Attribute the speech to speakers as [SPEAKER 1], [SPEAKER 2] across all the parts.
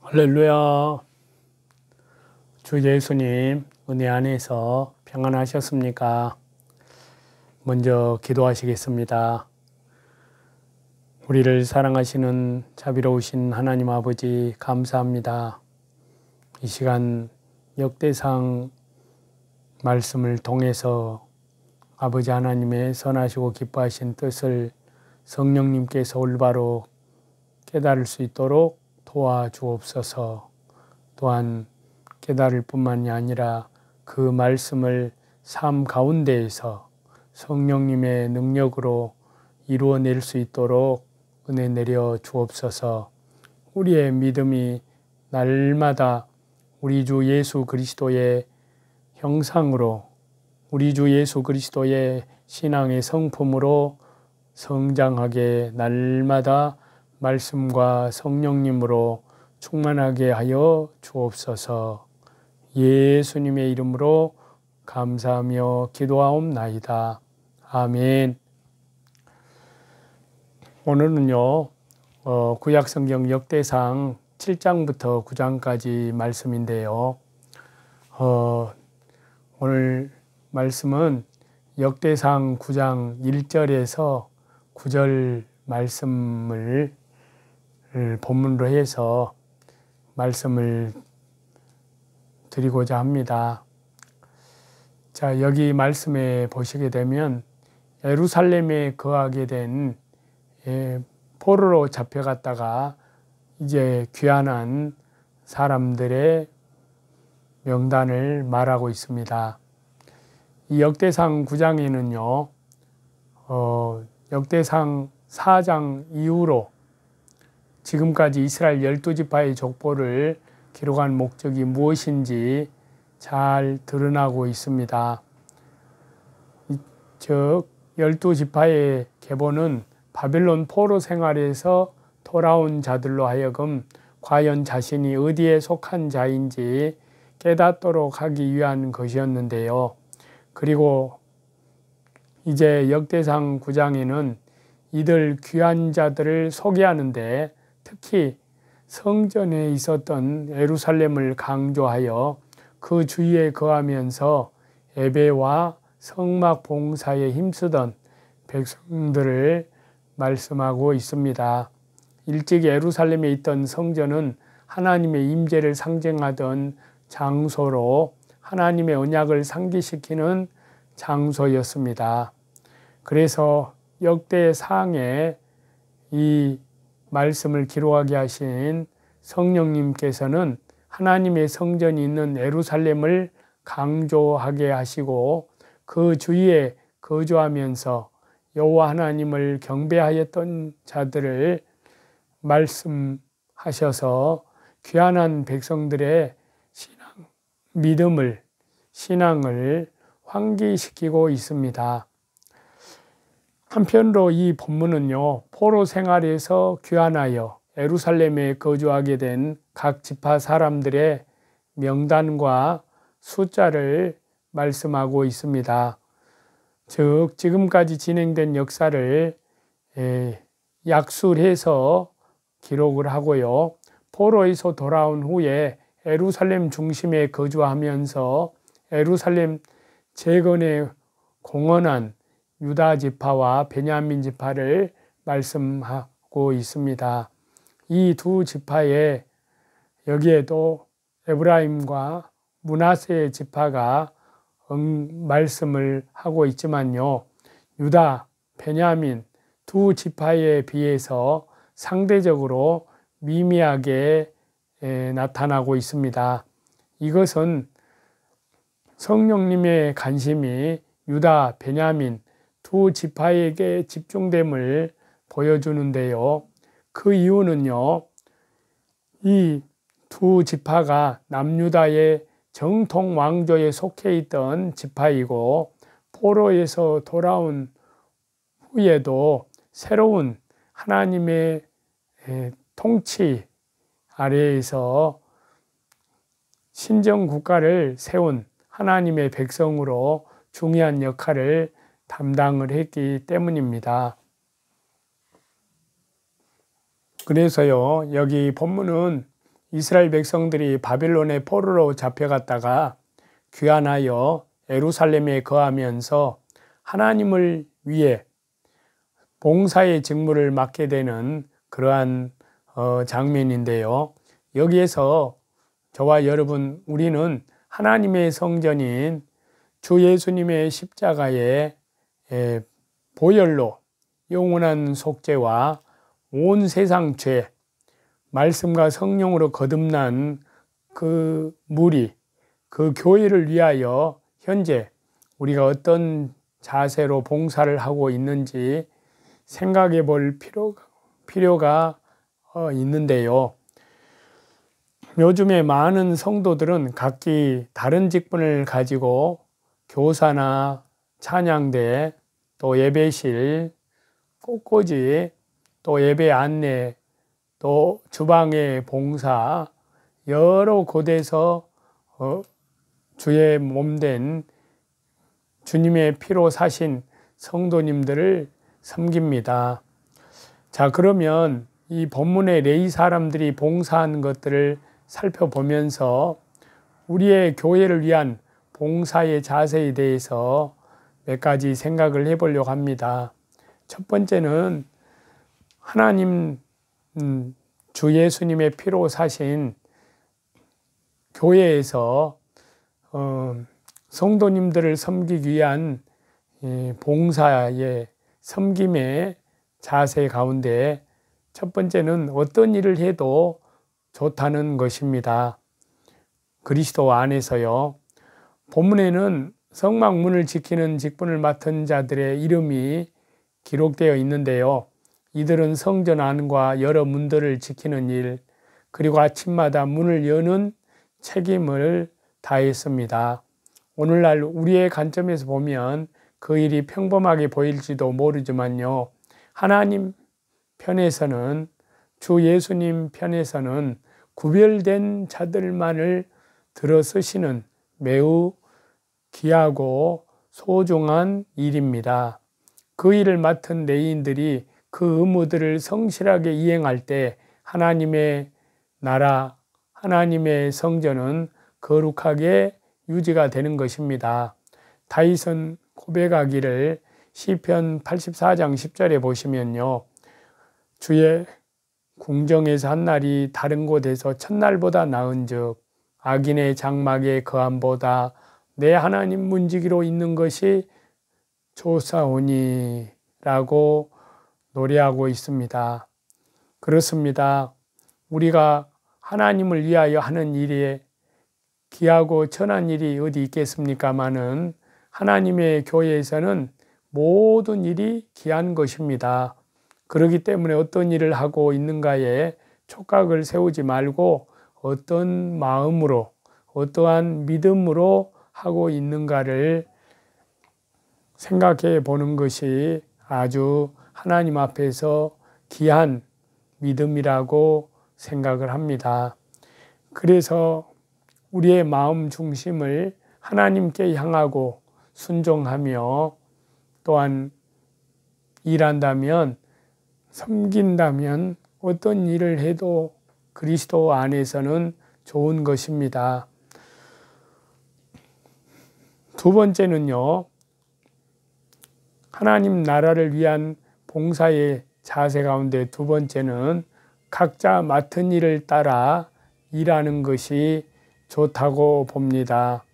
[SPEAKER 1] 할렐루야. 주 예수님 은혜 안에서 평안하셨습니까? 먼저 기도하시겠습니다. 우리를 사랑하시는 자비로우신 하나님 아버지 감사합니다. 이 시간 역대상 말씀을 통해서 아버지 하나님의 선하시고 기뻐하신 뜻을 성령님께서 올바로 깨달을 수 있도록 도와주옵소서. 또한 깨달을 뿐만이 아니라 그 말씀을 삶 가운데에서 성령님의 능력으로 이루어낼 수 있도록 은혜 내려 주옵소서. 우리의 믿음이 날마다 우리 주 예수 그리스도의 형상으로, 우리 주 예수 그리스도의 신앙의 성품으로 성장하게 날마다 말씀과 성령님으로 충만하게 하여 주옵소서. 예수님의 이름으로 감사하며 기도하옵나이다. 아멘. 오늘은요, 구약성경 역대상 7장부터 9장까지 말씀인데요. 오늘 말씀은 역대상 9장 1절에서 9절 말씀을 본문으로 해서 말씀을 드리고자 합니다. 자, 여기 말씀에 보시게 되면 예루살렘에 거하게 된 포로로 잡혀갔다가 이제 귀환한 사람들의 명단을 말하고 있습니다. 이 역대상 9장에는요, 역대상 4장 이후로 지금까지 이스라엘 12지파의 족보를 기록한 목적이 무엇인지 잘 드러나고 있습니다. 즉 12지파의 계보는 바벨론 포로 생활에서 돌아온 자들로 하여금 과연 자신이 어디에 속한 자인지 깨닫도록 하기 위한 것이었는데요. 그리고 이제 역대상 9장에는 이들 귀한 자들을 소개하는데 특히 성전에 있었던 예루살렘을 강조하여 그 주위에 거하면서 예배와 성막 봉사에 힘쓰던 백성들을 말씀하고 있습니다. 일찍 예루살렘에 있던 성전은 하나님의 임재를 상징하던 장소로 하나님의 언약을 상기시키는 장소였습니다. 그래서 역대상에 이 말씀을 기록하게 하신 성령님께서는 하나님의 성전이 있는 예루살렘을 강조하게 하시고 그 주위에 거주하면서 여호와 하나님을 경배하였던 자들을 말씀하셔서 귀환한 백성들의 믿음을, 신앙을 환기시키고 있습니다. 한편으로 이 본문은요, 포로 생활에서 귀환하여 예루살렘에 거주하게 된 각 지파 사람들의 명단과 숫자를 말씀하고 있습니다. 즉 지금까지 진행된 역사를 약술해서 기록을 하고요, 포로에서 돌아온 후에 예루살렘 중심에 거주하면서 예루살렘 재건에 공헌한 유다 지파와 베냐민 지파를 말씀하고 있습니다. 이 두 지파에 여기에도 에브라임과 므낫세 지파가 말씀을 하고 있지만요, 유다, 베냐민 두 지파에 비해서 상대적으로 미미하게 나타나고 있습니다. 이것은 성령님의 관심이 유다, 베냐민 두 지파에게 집중됨을 보여주는데요. 그 이유는요, 이 두 지파가 남유다의 정통 왕조에 속해 있던 지파이고 포로에서 돌아온 후에도 새로운 하나님의 통치 아래에서 신정 국가를 세운 하나님의 백성으로 중요한 역할을 담당을 했기 때문입니다. 그래서요, 여기 본문은 이스라엘 백성들이 바빌론의 포로로 잡혀갔다가 귀환하여 예루살렘에 거하면서 하나님을 위해 봉사의 직무를 맡게 되는 그러한 장면인데요. 여기에서 저와 여러분, 우리는 하나님의 성전인 주 예수님의 십자가의 보혈로 영원한 속죄와 온 세상 죄, 말씀과 성령으로 거듭난 그 무리, 그 교회를 위하여 현재 우리가 어떤 자세로 봉사를 하고 있는지 생각해 볼 필요가 있는데요. 요즘에 많은 성도들은 각기 다른 직분을 가지고 교사나 찬양대, 또 예배실, 꽃꽂이, 또 예배 안내, 또 주방의 봉사, 여러 곳에서 주의 몸된 주님의 피로 사신 성도님들을 섬깁니다. 자, 그러면 이 본문의 레위 사람들이 봉사한 것들을 살펴보면서 우리의 교회를 위한 봉사의 자세에 대해서 몇 가지 생각을 해보려고 합니다. 첫 번째는 하나님 주 예수님의 피로 사신 교회에서 성도님들을 섬기기 위한 봉사의 섬김의 자세 가운데 첫 번째는 어떤 일을 해도 좋다는 것입니다. 그리스도 안에서요. 본문에는 성막문을 지키는 직분을 맡은 자들의 이름이 기록되어 있는데요. 이들은 성전 안과 여러 문들을 지키는 일, 그리고 아침마다 문을 여는 책임을 다했습니다. 오늘날 우리의 관점에서 보면 그 일이 평범하게 보일지도 모르지만요. 하나님 편에서는, 주 예수님 편에서는 구별된 자들만을 들어쓰시는 매우 귀하고 소중한 일입니다. 그 일을 맡은 레위인들이 그 의무들을 성실하게 이행할 때 하나님의 나라, 하나님의 성전은 거룩하게 유지가 되는 것입니다. 다윗은 고백하기를 시편 84장 10절에 보시면요. 주의 궁정에서 한 날이 다른 곳에서 첫날보다 나은즉 악인의 장막의 거함보다 내 하나님 문지기로 있는 것이 좋사오니 라고 노래하고 있습니다. 그렇습니다. 우리가 하나님을 위하여 하는 일에 귀하고 천한 일이 어디 있겠습니까마는 하나님의 교회에서는 모든 일이 귀한 것입니다. 그렇기 때문에 어떤 일을 하고 있는가에 촉각을 세우지 말고 어떤 마음으로, 어떠한 믿음으로 하고 있는가를 생각해 보는 것이 아주 하나님 앞에서 귀한 믿음이라고 생각을 합니다. 그래서 우리의 마음 중심을 하나님께 향하고 순종하며 또한 일한다면, 섬긴다면 어떤 일을 해도 그리스도 안에서는 좋은 것입니다. 두 번째는요, 하나님 나라를 위한 봉사의 자세 가운데 두 번째는 각자 맡은 일을 따라 일하는 것이 좋다고 봅니다.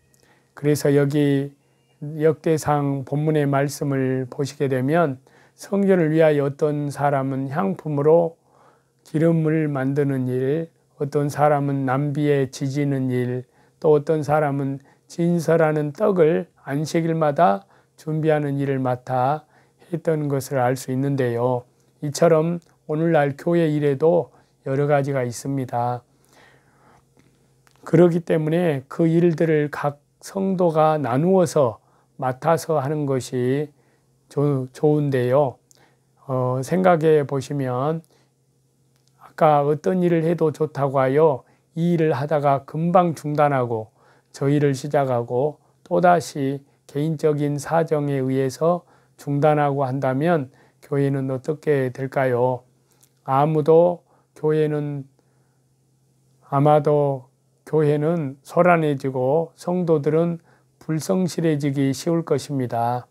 [SPEAKER 1] 그래서 여기 역대상 본문의 말씀을 보시게 되면 성전을 위하여 어떤 사람은 향품으로 기름을 만드는 일, 어떤 사람은 남비에 지지는 일, 또 어떤 사람은 진설하는 떡을 안식일마다 준비하는 일을 맡아 했던 것을 알 수 있는데요. 이처럼 오늘날 교회 일에도 여러 가지가 있습니다. 그렇기 때문에 그 일들을 각 성도가 나누어서 맡아서 하는 것이 좋은데요. 생각해 보시면 아까 어떤 일을 해도 좋다고 하여 이 일을 하다가 금방 중단하고 저 일을 시작하고 또다시 개인적인 사정에 의해서 중단하고 한다면 교회는 어떻게 될까요? 아무도 교회는 아마도 교회는 소란해지고 성도들은 불성실해지기 쉬울 것입니다.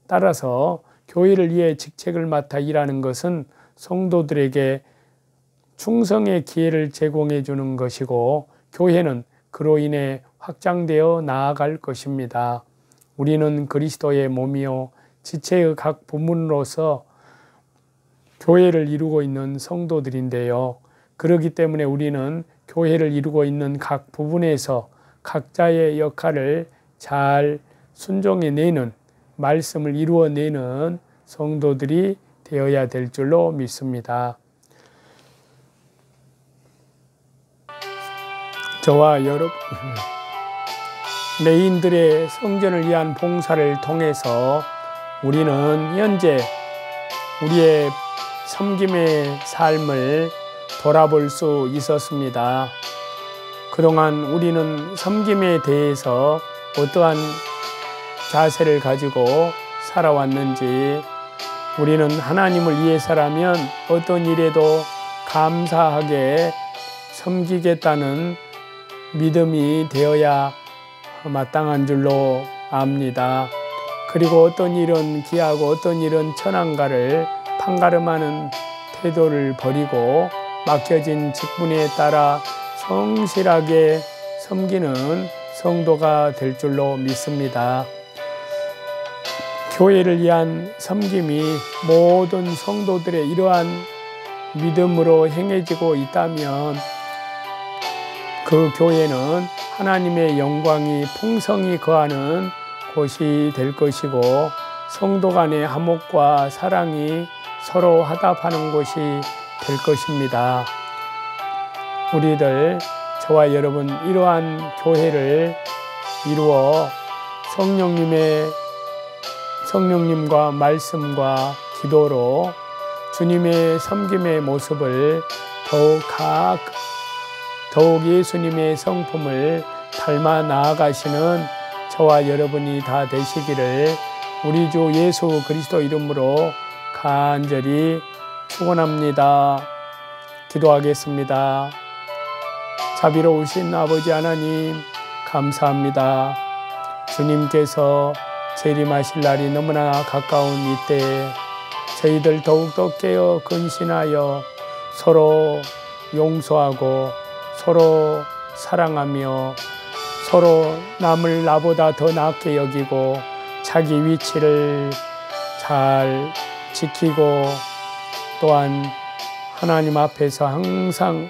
[SPEAKER 1] 따라서 교회를 위해 직책을 맡아 일하는 것은 성도들에게 충성의 기회를 제공해 주는 것이고 교회는 그로 인해 확장되어 나아갈 것입니다. 우리는 그리스도의 몸이요 지체의 각 부문으로서 교회를 이루고 있는 성도들인데요. 그렇기 때문에 우리는 교회를 이루고 있는 각 부분에서 각자의 역할을 잘 순종해내는, 말씀을 이루어내는 성도들이 되어야 될 줄로 믿습니다. 저와 여러분, 레인들의 성전을 위한 봉사를 통해서 우리는 현재 우리의 섬김의 삶을 돌아볼 수 있었습니다. 그동안 우리는 섬김에 대해서 어떠한 자세를 가지고 살아왔는지, 우리는 하나님을 위해서라면 어떤 일에도 감사하게 섬기겠다는 믿음이 되어야 마땅한 줄로 압니다. 그리고 어떤 일은 귀하고 어떤 일은 천한가를 판가름하는 태도를 버리고 맡겨진 직분에 따라 성실하게 섬기는 성도가 될 줄로 믿습니다. 교회를 위한 섬김이 모든 성도들의 이러한 믿음으로 행해지고 있다면 그 교회는 하나님의 영광이 풍성히 거하는 곳이 될 것이고 성도 간의 화목과 사랑이 서로 화답하는 곳이 될 것입니다. 우리들, 저와 여러분, 이러한 교회를 이루어 성령님과 말씀과 기도로 주님의 섬김의 모습을 더욱 예수님의 성품을 닮아 나아가시는 저와 여러분이 다 되시기를 우리 주 예수 그리스도 이름으로 간절히 축원합니다. 기도하겠습니다. 자비로우신 아버지 하나님, 감사합니다. 주님께서 재림하실 날이 너무나 가까운 이때에 저희들 더욱더 깨어 근신하여 서로 용서하고 서로 사랑하며 서로 남을 나보다 더 낫게 여기고 자기 위치를 잘 지키고 또한 하나님 앞에서 항상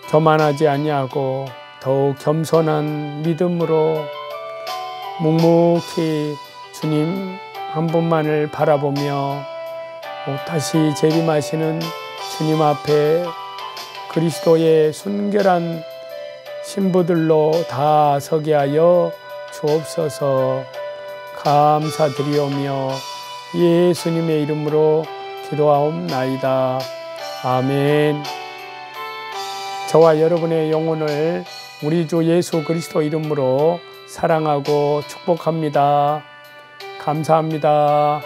[SPEAKER 1] 교만하지 아니하고 더욱 겸손한 믿음으로 묵묵히 주님 한 분만을 바라보며 다시 재림하시는 주님 앞에 그리스도의 순결한 신부들로 다 서게 하여 주옵소서. 감사드리오며 예수님의 이름으로 기도하옵나이다. 아멘. 저와 여러분의 영혼을 우리 주 예수 그리스도 이름으로 사랑하고 축복합니다. 감사합니다.